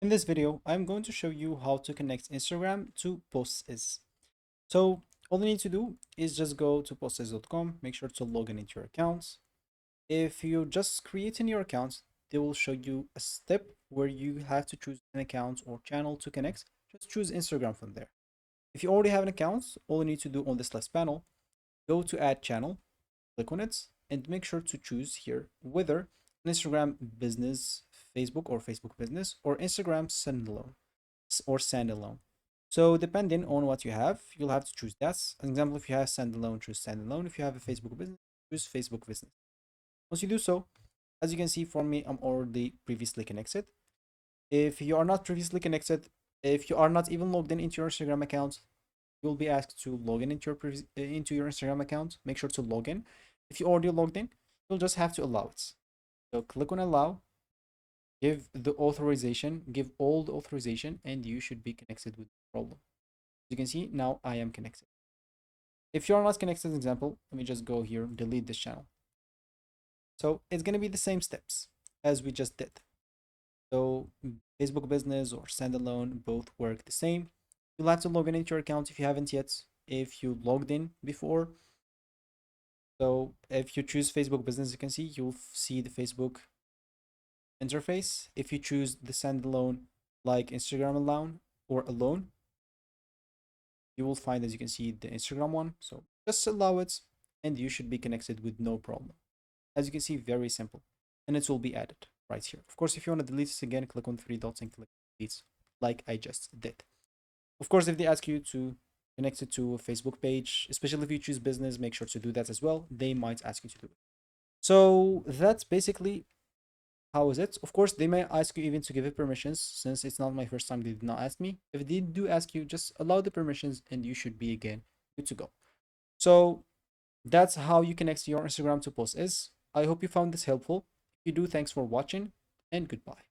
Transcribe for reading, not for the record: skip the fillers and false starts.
In this video, I'm going to show you how to connect Instagram to Postiz. So all you need to do is just go to postiz.com, make sure to log in into your accounts. If you just create a new account, they will show you a step where you have to choose an account or channel to connect. Just choose Instagram from there. If you already have an account, all you need to do on this left panel, go to add channel, click on it, and make sure to choose here whether Instagram business, Facebook or Facebook business, or Instagram standalone. So depending on what you have, you'll have to choose that. As an example, if you have standalone, choose standalone. If you have a Facebook business, choose Facebook business. Once you do so, as you can see for me, I'm already previously connected. If you are not previously connected, if you are not even logged in into your Instagram account, you'll be asked to log in into your Instagram account. Make sure to log in. If you already logged in, you'll just have to allow it. So click on allow, give the authorization, give all the authorization, and you should be connected with the problem. As you can see, now I am connected. If you're not connected, as example, let me just go here, delete this channel. So it's going to be the same steps as we just did. So Facebook business or standalone both work the same. You'll have to log in into your account if you haven't yet. If you logged in before, so if you choose Facebook business, you can see you'll see the Facebook interface. If you choose the standalone like Instagram alone or alone, you will find, as you can see, the Instagram one. So just allow it and you should be connected with no problem. As you can see, very simple, and it will be added right here. Of course, if you want to delete this again, click on three dots and click delete like I just did. Of course, if they ask you to connect it to a Facebook page, especially if you choose business, make sure to do that as well. They might ask you to do it. So that's basically how is it. Of course, they may ask you even to give it permissions. Since it's not my first time, they did not ask me. If they do ask you, just allow the permissions and you should be again good to go. So that's how you connect your Instagram to Postiz. I hope you found this helpful. If you do, thanks for watching and goodbye.